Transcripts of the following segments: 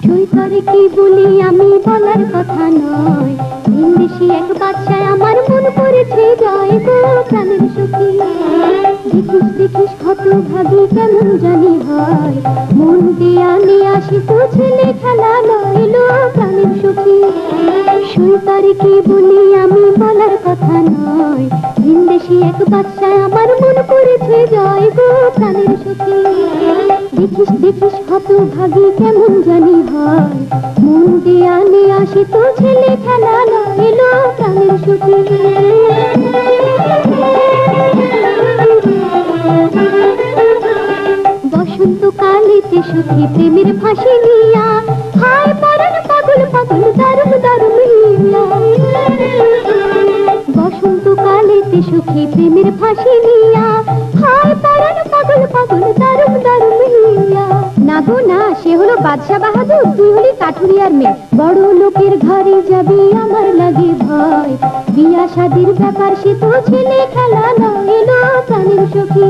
সৈতরে কি বলি আমি বলার কথা নয়, ভিনদেশি এক বাচ্চায় আমার মন পড়েছে জয় গো প্রাণের সখী। দেখিস দেখিস হতভাগী কেমন জানি হয়, মন দিয়া নিয়ে আসি তো ছেলে খেলা লইলো প্রাণের সখী। সৈতরে কি বলি আমি বলার কথা নয়, ভিনদেশি এক বাচ্চায় আমার মন পড়েছে জয় গো প্রাণের সখী। দেখিস দেখিস হতভাগী কেমন জানি হয়, মন দিয়া নিয়ে আসি তো ছেলে খেলা লইলো প্রাণের সখী। বসন্তকালেতে সখী প্রেমের ফাঁসি নিয়া, হায় পরাণ পাগল পাগল দারুম দারুম হইয়া। বসন্তকালেতে সখী প্রেমের ফাঁসি নিয়া, হায় পরাণ পাগল পাগল দারুম দারুম হইয়া। না গো না, সে হলো বাদশাহ বাহাদুর, তুই হলি কাঠুরিয়ার মেয়ে। বড় লোকের ঘরে যাবি আমার লাগে ভয়, বিয়া শাদির ব্যাপার সে তো ছেলে খেলা লইলো প্রাণের সখী।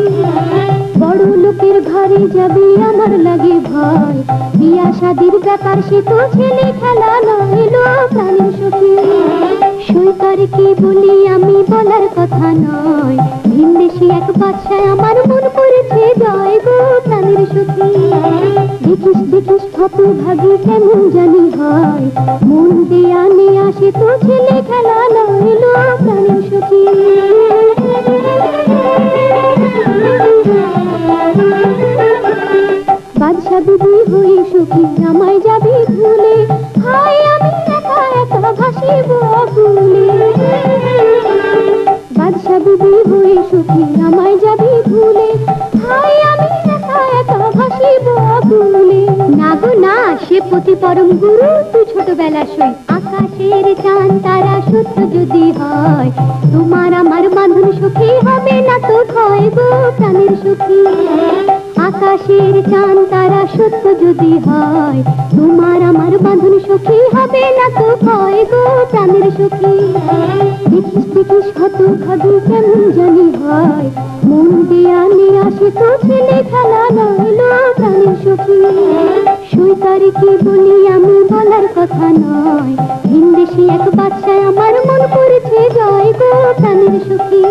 বড় লোকের ঘরে যাবি আমার লাগে ভয়, বিয়া শাদির ব্যাপার সে তো ছেলে খেলা লইলো প্রাণের সখী। সৈতরে কি বলি আমি বলার কথা নয়, ভিনদেশি এক বাচ্চায় আমার মন পড়েছে জয় গো প্রাণের সখী। দেখিস দেখিস হতভাগী কেমন জানি হয়, মন দিয়া নিয়ে আসে তো ছেলে খেলা লইলো প্রাণের সখী। বাদশা বিবি হই সুখী আমায় যাবি ভুলে, হায় আমি একা একা ভাসিব আকুলে। বাদশা বিবি হই সুখী আমায় যাবি ভুলে, হায় আমি একা একা ভাসিব আকুলে। না গো না, সে পতি পরম গুরু, তুই ছোটবেলা সই। আকাশের চাঁদ তারা সত্য যদি হয়, তোমার আমার বাঁধন সখী হবে না তো ক্ষয় গো প্রাণের সখী। আকাশের চাঁদ তারা সত্য যদি হয়, তোমার আমার বাঁধন সখী হবে না তো ক্ষয় গো প্রাণের সখী। দেখিস দেখিস হতভাগী কেমন জানি হয়, মন দিয়া নিয়ে আসে তো ছেলে খেলা লইলো প্রাণের সখী। সৈতরে কি বলি আমি বলার কথা নয়, ভিনদেশি এক বাচ্চায় আমার মন পড়েছে জয় গো প্রাণের সখী।